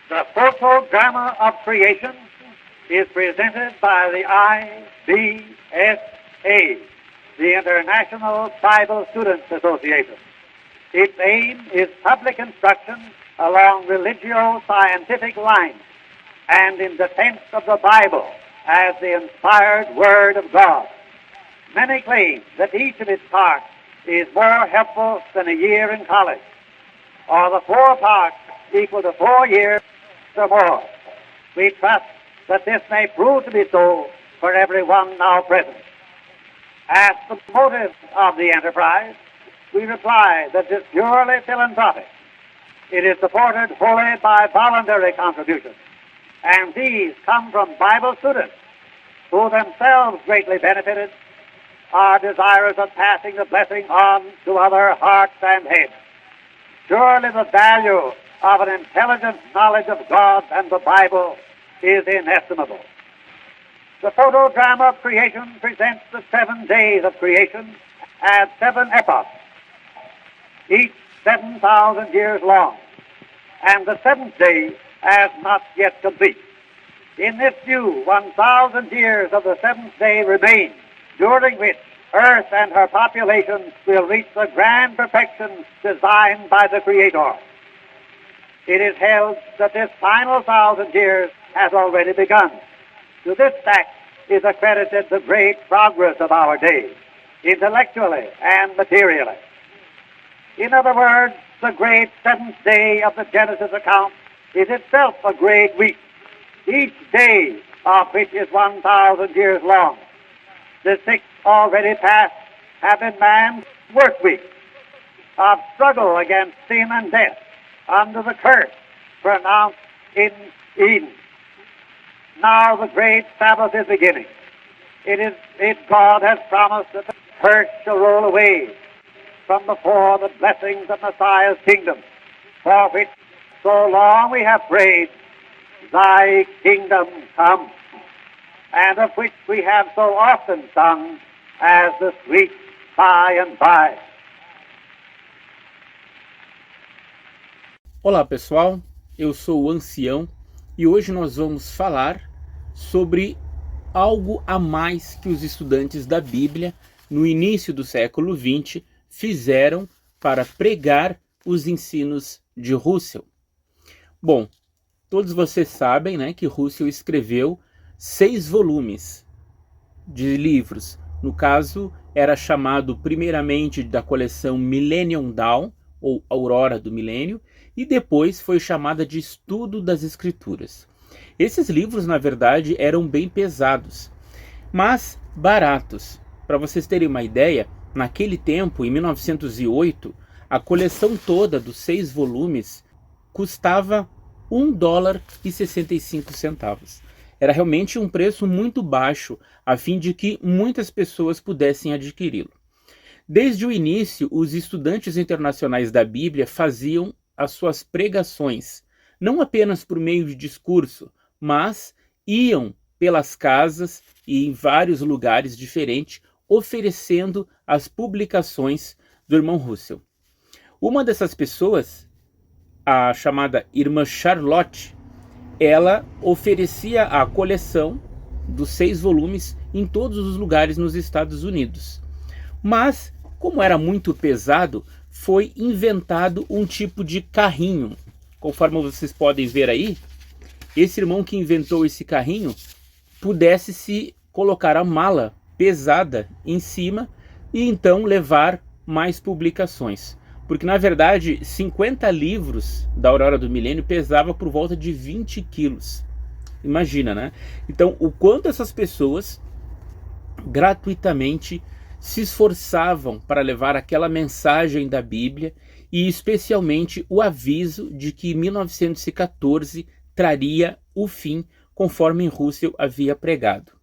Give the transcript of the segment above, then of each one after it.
The photodrama of creation is presented by the IBSA, the International Bible Students Association. Its aim is public instruction along religio-scientific lines and in defense of the Bible as the inspired Word of God. Many claim that each of its parts is more helpful than a year in college, or the 4 parts equal to 4 years or more. We trust that this may prove to be so for everyone now present. As the motive of the enterprise, we reply that it is purely philanthropic. It is supported wholly by voluntary contributions, and these come from Bible students who themselves greatly benefited, are desirous of passing the blessing on to other hearts and heads. Surely the value of an intelligent knowledge of God and the Bible is inestimable. The photodrama of creation presents the 7 days of creation as 7 epochs, each 7,000 years long, and the 7th day as not yet complete. In this view, 1,000 years of the 7th day remain, during which Earth and her population will reach the grand perfection designed by the Creator. It is held that this final 1,000 years has already begun. To this fact is accredited the great progress of our day, intellectually and materially. In other words, the great 7th day of the Genesis account is itself a great week, each day of which is 1,000 years long. The 6 already past have been man's work week of struggle against sin and death under the curse pronounced in Eden. Now the great Sabbath is beginning. God has promised that the curse shall roll away from before the blessings of Messiah's kingdom, for which so long we have prayed, Thy kingdom come, and of which we have so often sung as the sweet by and by. Olá pessoal, eu sou o Ancião e hoje nós vamos falar sobre algo a mais que os estudantes da Bíblia no início do século XX fizeram para pregar os ensinos de Russell. Bom, todos vocês sabem, né, que Russell escreveu 6 volumes de livros. No caso, era chamado primeiramente da coleção Millennium Dawn, ou Aurora do Milênio, e depois foi chamada de Estudo das Escrituras. Esses livros, na verdade, eram bem pesados, mas baratos. Para vocês terem uma ideia, naquele tempo, em 1908, a coleção toda dos 6 volumes custava $1,65. Era realmente um preço muito baixo, a fim de que muitas pessoas pudessem adquiri-lo. Desde o início, os estudantes internacionais da Bíblia faziam as suas pregações, não apenas por meio de discurso, mas iam pelas casas e em vários lugares diferentes, oferecendo as publicações do irmão Russell. Uma dessas pessoas, a chamada irmã Charlotte, ela oferecia a coleção dos 6 volumes em todos os lugares nos Estados Unidos. Mas, como era muito pesado, foi inventado um tipo de carrinho. Conforme vocês podem ver aí, esse irmão que inventou esse carrinho pudesse se colocar a mala pesada em cima e então levar mais publicações. Porque, na verdade, 50 livros da Aurora do Milênio pesava por volta de 20 quilos. Imagina, né? Então, o quanto essas pessoas gratuitamente se esforçavam para levar aquela mensagem da Bíblia e, especialmente, o aviso de que 1914 traria o fim, conforme Russell havia pregado.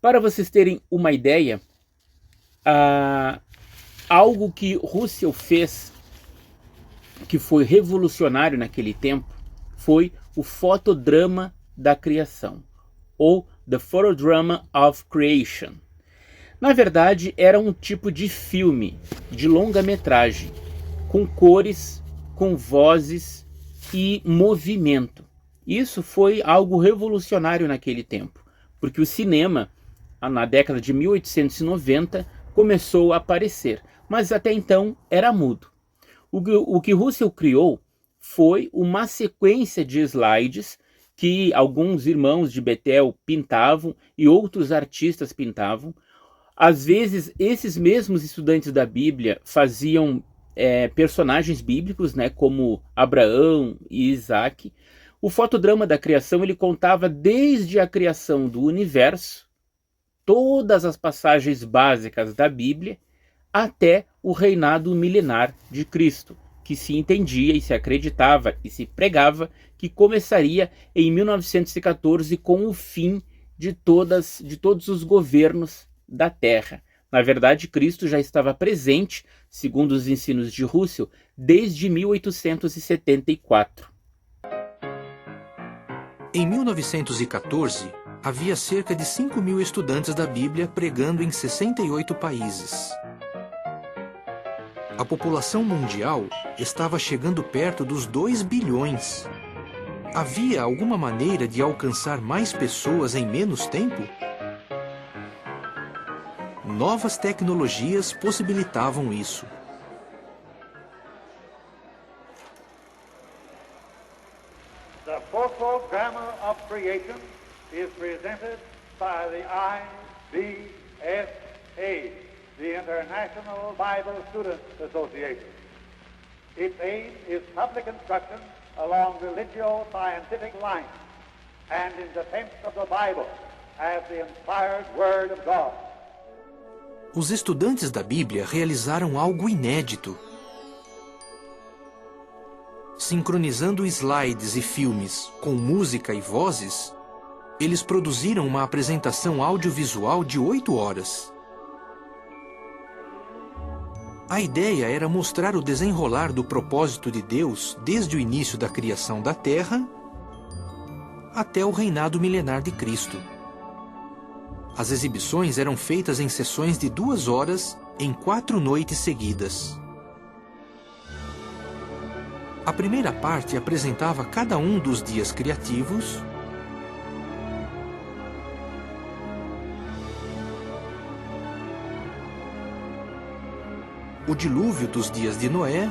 Para vocês terem uma ideia, algo que Russell fez, que foi revolucionário naquele tempo, foi o fotodrama da criação, ou The Photodrama of Creation. Na verdade, era um tipo de filme, de longa-metragem, com cores, com vozes, e movimento. Isso foi algo revolucionário naquele tempo, porque o cinema, na década de 1890, começou a aparecer, mas até então era mudo. O que Russell criou foi uma sequência de slides que alguns irmãos de Bethel pintavam e outros artistas pintavam. Às vezes, esses mesmos estudantes da Bíblia faziam personagens bíblicos, né, como Abraão e Isaac. O fotodrama da criação, ele contava desde a criação do universo, todas as passagens básicas da Bíblia, até o reinado milenar de Cristo, que se entendia e se acreditava e se pregava que começaria em 1914 com o fim de todos os governos da Terra. Na verdade, Cristo já estava presente, segundo os ensinos de Russell, desde 1874. Em 1914, havia cerca de 5.000 estudantes da Bíblia pregando em 68 países. A população mundial estava chegando perto dos 2 bilhões. Havia alguma maneira de alcançar mais pessoas em menos tempo? Novas tecnologias possibilitavam isso. The photodrama of creation is presented by the IBSA, the International Bible Students Association. Its aim is public instruction along religio-scientific lines and in defense of the Bible as the inspired Word of God. Os estudantes da Bíblia realizaram algo inédito. Sincronizando slides e filmes com música e vozes, eles produziram uma apresentação audiovisual de 8 horas. A ideia era mostrar o desenrolar do propósito de Deus desde o início da criação da Terra até o reinado milenar de Cristo. As exibições eram feitas em sessões de 2 horas em 4 noites seguidas. A primeira parte apresentava cada um dos dias criativos, o dilúvio dos dias de Noé,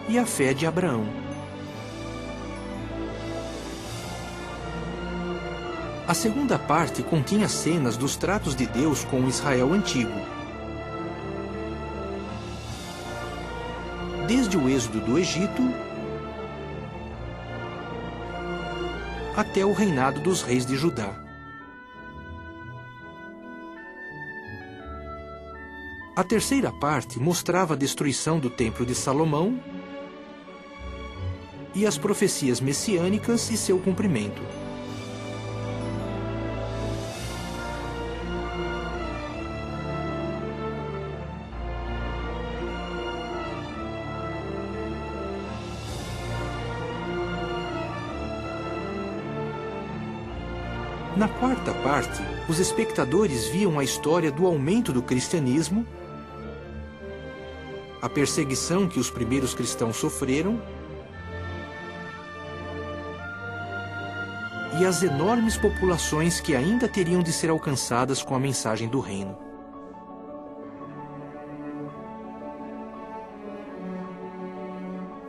e a fé de Abraão. A segunda parte continha cenas dos tratos de Deus com o Israel antigo. Desde o êxodo do Egito até o reinado dos reis de Judá. A terceira parte mostrava a destruição do Templo de Salomão e as profecias messiânicas e seu cumprimento. Na quarta parte, os espectadores viam a história do aumento do cristianismo, a perseguição que os primeiros cristãos sofreram e as enormes populações que ainda teriam de ser alcançadas com a mensagem do reino.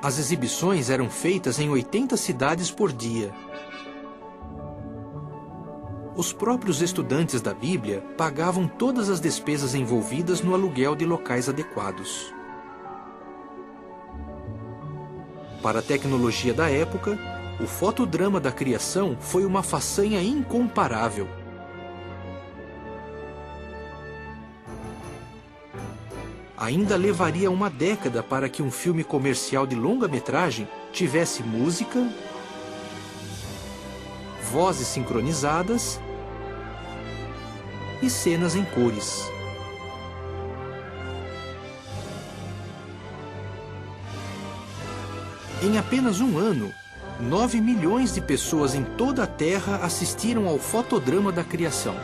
As exibições eram feitas em 80 cidades por dia. Os próprios estudantes da Bíblia pagavam todas as despesas envolvidas no aluguel de locais adequados. Para a tecnologia da época, o fotodrama da criação foi uma façanha incomparável. Ainda levaria uma década para que um filme comercial de longa-metragem tivesse música, vozes sincronizadas e cenas em cores. Em apenas um ano, 9 milhões de pessoas em toda a Terra assistiram ao fotodrama da criação.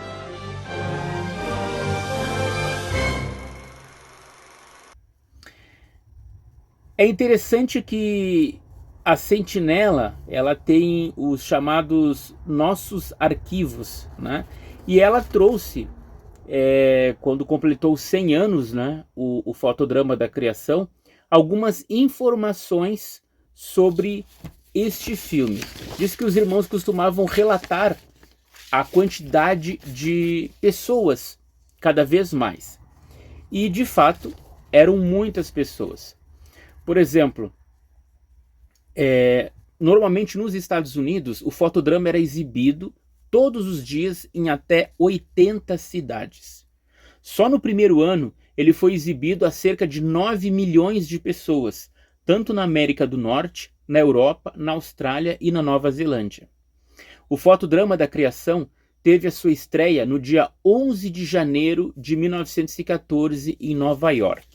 É interessante que a Sentinela, ela tem os chamados nossos arquivos, né? E ela trouxe, quando completou 100 anos, né, o Fotodrama da Criação, algumas informações sobre este filme. Diz que os irmãos costumavam relatar a quantidade de pessoas cada vez mais. E, de fato, eram muitas pessoas. Por exemplo, normalmente nos Estados Unidos, o Fotodrama era exibido todos os dias em até 80 cidades. Só no primeiro ano, ele foi exibido a cerca de 9 milhões de pessoas, tanto na América do Norte, na Europa, na Austrália e na Nova Zelândia. O Fotodrama da Criação teve a sua estreia no dia 11 de janeiro de 1914 em Nova York.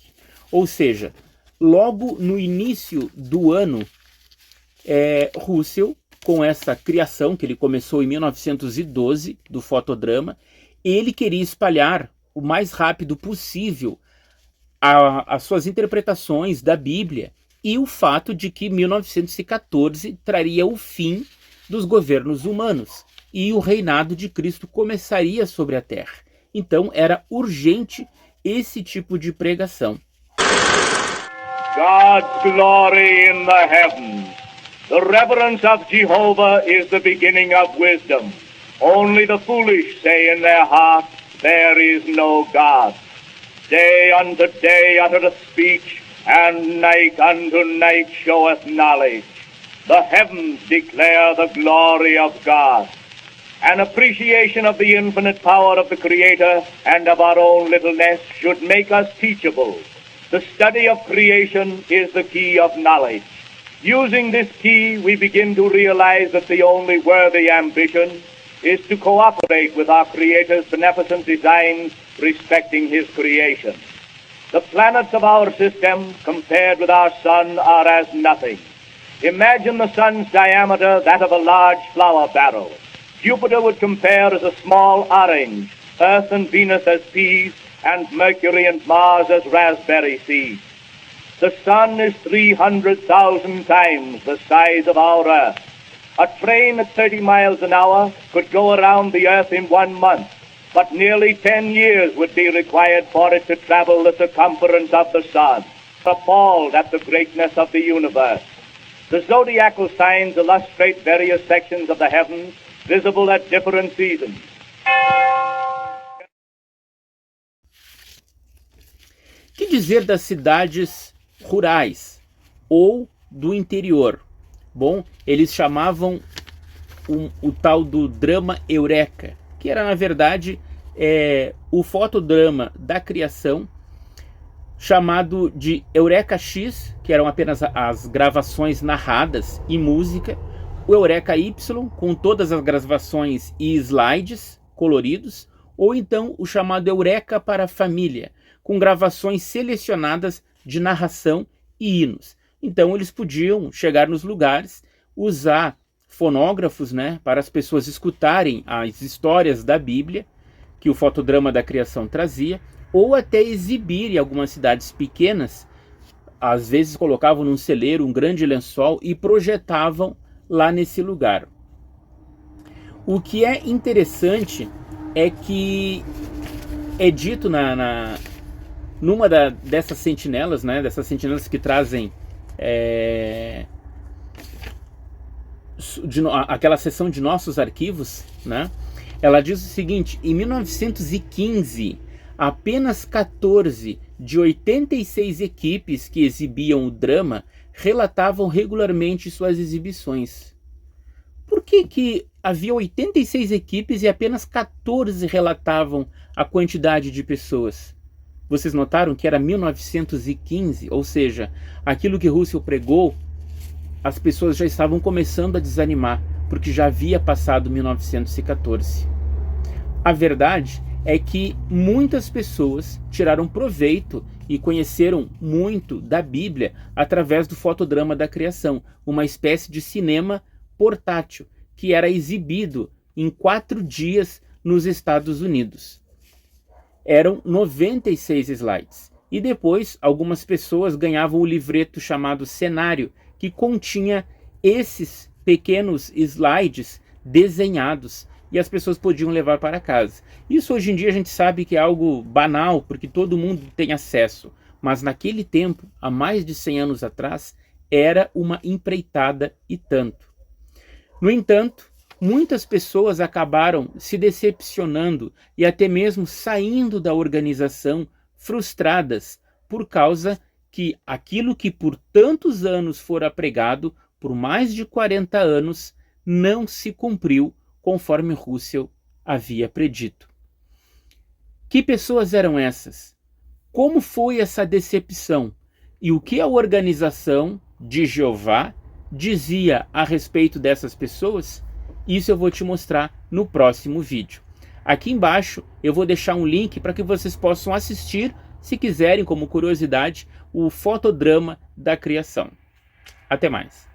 Ou seja, logo no início do ano, Russell, com essa criação que ele começou em 1912 do Fotodrama, ele queria espalhar o mais rápido possível as suas interpretações da Bíblia e o fato de que 1914 traria o fim dos governos humanos e o reinado de Cristo começaria sobre a terra. Então era urgente esse tipo de pregação. God's glory in the heavens. The reverence of Jehovah is the beginning of wisdom. Only the foolish say in their heart, there is no God. Day unto day uttereth speech, and night unto night showeth knowledge. The heavens declare the glory of God. An appreciation of the infinite power of the Creator and of our own littleness should make us teachable. The study of creation is the key of knowledge. Using this key, we begin to realize that the only worthy ambition is to cooperate with our Creator's beneficent designs respecting His creation. The planets of our system, compared with our sun, are as nothing. Imagine the sun's diameter that of a large flour barrel. Jupiter would compare as a small orange, Earth and Venus as peas, and Mercury and Mars as raspberry seeds. The sun is 300,000 times the size of our Earth. A train at 30 miles an hour could go around the Earth in 1 month, but nearly 10 years would be required for it to travel the circumference of the sun. Appalled at the greatness of the universe. The zodiacal signs illustrate various sections of the heavens, visible at different seasons. Que dizer das cidades rurais ou do interior? Bom, eles chamavam o tal do drama Eureka, que era na verdade o fotodrama da criação, chamado de Eureka X, que eram apenas as gravações narradas e música, o Eureka Y, com todas as gravações e slides coloridos, ou então o chamado Eureka para a família, com gravações selecionadas de narração e hinos. Então eles podiam chegar nos lugares, usar fonógrafos, né, para as pessoas escutarem as histórias da Bíblia que o fotodrama da criação trazia, ou até exibir em algumas cidades pequenas. Às vezes colocavam num celeiro um grande lençol e projetavam lá nesse lugar. O que é interessante é que é dito numa dessas sentinelas, né, dessas sentinelas que trazem aquela seção de nossos arquivos, né, ela diz o seguinte: em 1915, apenas 14 de 86 equipes que exibiam o drama relatavam regularmente suas exibições. Por que havia 86 equipes e apenas 14 relatavam a quantidade de pessoas? Vocês notaram que era 1915, ou seja, aquilo que Russell pregou, as pessoas já estavam começando a desanimar, porque já havia passado 1914. A verdade é que muitas pessoas tiraram proveito e conheceram muito da Bíblia através do fotodrama da criação, uma espécie de cinema portátil que era exibido em 4 dias nos Estados Unidos. Eram 96 slides e depois algumas pessoas ganhavam o livreto chamado cenário, que continha esses pequenos slides desenhados e as pessoas podiam levar para casa. Isso hoje em dia a gente sabe que é algo banal, porque todo mundo tem acesso, mas naquele tempo, há mais de 100 anos atrás, era uma empreitada e tanto. No entanto, muitas pessoas acabaram se decepcionando e até mesmo saindo da organização frustradas por causa que aquilo que por tantos anos fora pregado, por mais de 40 anos, não se cumpriu conforme Russell havia predito. Que pessoas eram essas? Como foi essa decepção? E o que a organização de Jeová dizia a respeito dessas pessoas? Isso eu vou te mostrar no próximo vídeo. Aqui embaixo eu vou deixar um link para que vocês possam assistir, se quiserem, como curiosidade, o fotodrama da criação. Até mais.